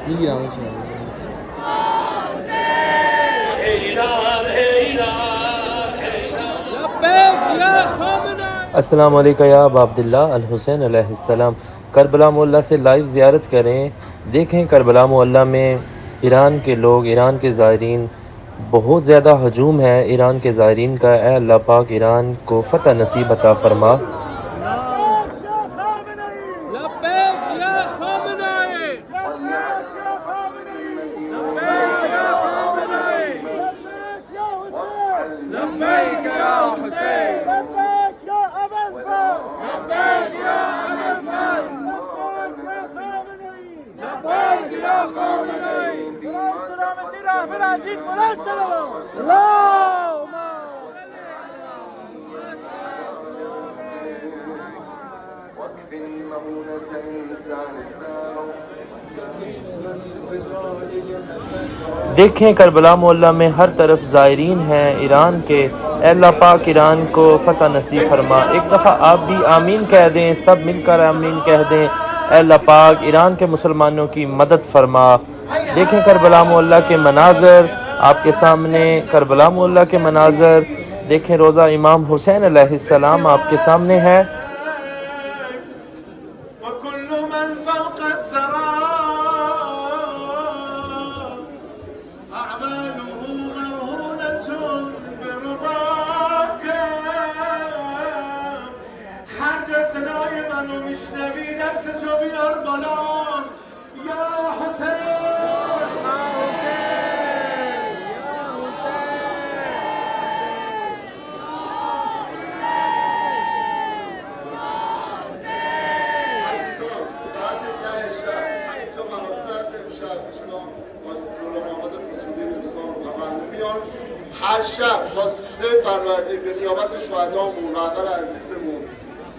میگم چند. السلام علیکم یا ابا عبداللہ الحسین علیہ السلام. کربلا معلیٰ سے لائیو زیارت کریں. دیکھیں کربلا معلیٰ میں ایران کے لوگ، ایران کے زائرین، بہت زیادہ ہجوم ہے ایران کے زائرین کا. اے اللہ پاک ایران کو فتح نصیب عطا فرما. لبيك يا حسين لبيك يا أبا الفضل لبيك يا أبا الفضل لبيك يا خامنئي سلامة رب العزيز بلند سلام اللهم واكفني مؤونة إنسان دیکھیں کربلا معلیٰ میں ہر طرف زائرین ہیں ایران کے. اے اللہ پاک ایران کو فتح نصیب فرما. ایک دفعہ آپ بھی آمین کہہ دیں، سب مل کر آمین کہہ دیں. اے اللہ پاک ایران کے مسلمانوں کی مدد فرما. دیکھیں کربلا معلیٰ کے مناظر آپ کے سامنے، کربلا معلیٰ کے مناظر دیکھیں. روضہ امام حسین علیہ السلام آپ کے سامنے ہے. وكل من فوق الثرى أعماله مرهونة برضاك. هر جا صدای منو میشنوی دستتو بیار بالا یا حسین هر شب تا 13 فروردین به نیابت شهدامون رهبر عزیزمون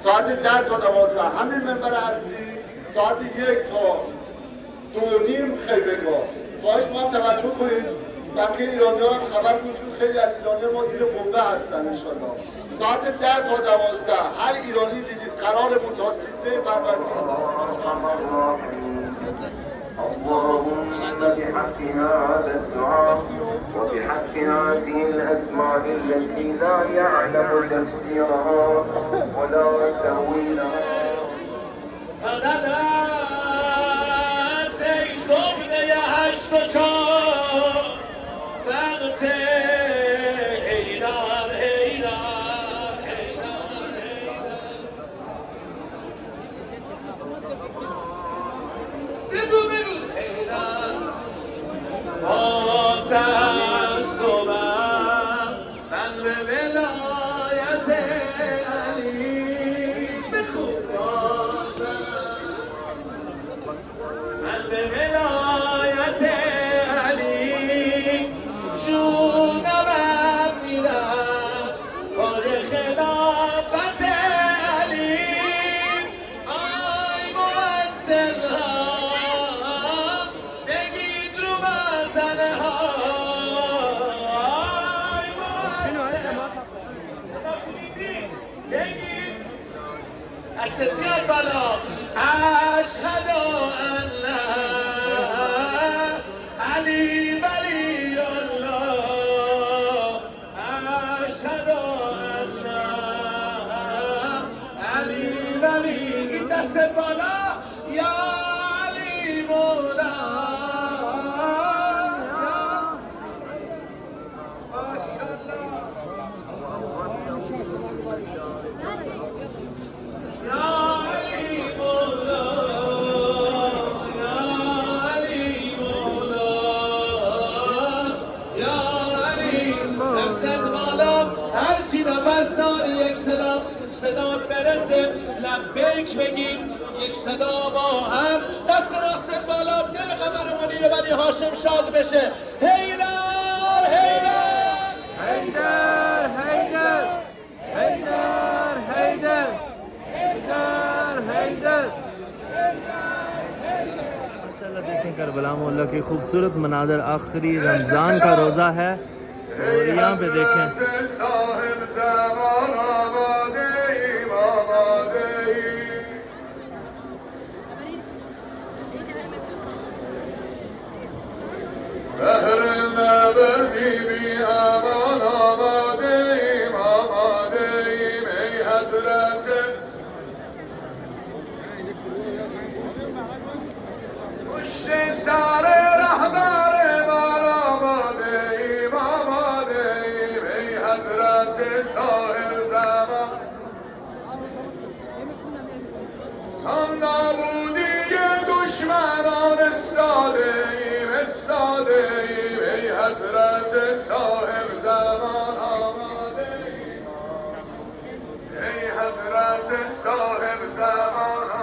ساعت 10 تا 12 همین منبر اصلی، ساعت 1 تا 2:30 خیمه‌گاه. خواهش می‌کنم توجه کنید، بقیه ایرانیان هم خبر کنید چون خیلی از ایرانیان ما زیر قبه هستن. انشالله ساعت 10 تا 12 هر ایرانی دیدید قرارمون تا 13 فروردین. اللهم بحق هذا الدعاء وبحق هذه الأسماء التي لا يعلم تفسيرها ولا تأويلها. أشهد أن لا علي ولي الله أشهد أن علي ولي دست بالا يا علي مولا صدات برسه لبیک بگیم یک صدا با هم دست راست بالا دل خبر منیر بنی هاشم شاد بشه. حیدر حیدر حیدر حیدر حیدر حیدر حیدر ماشاءاللہ دیکھیں کربلا معلیٰ کی خوبصورت مناظر. آخری رمضان کا روزہ ہے اور یہاں پہ دیکھیں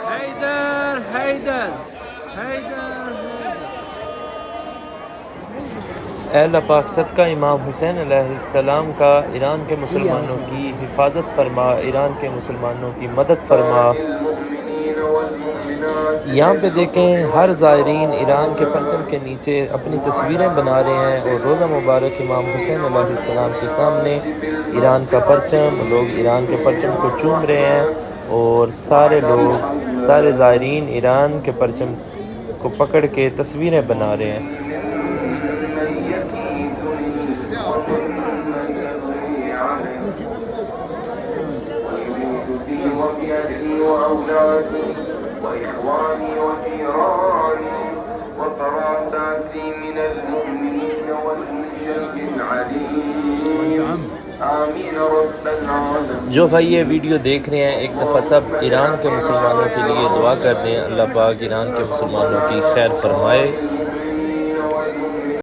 हैदर हैदर हैदर अल्लाह पाक सदका इमाम हुसैन अलैहिस्सलाम का ईरान के मुसलमानों की हिफाजत फरमा, ईरान के मुसलमानों की मदद फरमा। यहाँ पे देखें हर ज़ायरीन ईरान के परचम के नीचे अपनी तस्वीरें बना रहे हैं और रोज़ा मुबारक इमाम हुसैन अलैहिस्सलाम के सामने ईरान का परचम, लोग ईरान के परचम को चूम रहे हैं और सारे लोग, सारे ज़ायरीन ईरान के परचम को पकड़ के तस्वीरें बना रहे हैं। وإخواني وجيراني وقراباتي من المؤمنين وكل شيء عليم آمين رب العالمين। जो भाई ये वीडियो देख रहे हैं, एक दफ़ा सब ईरान के मुसलमानों के लिए दुआ कर दें, अल्लाह पाक ईरान के मुसलमानों की खैर फरमाए।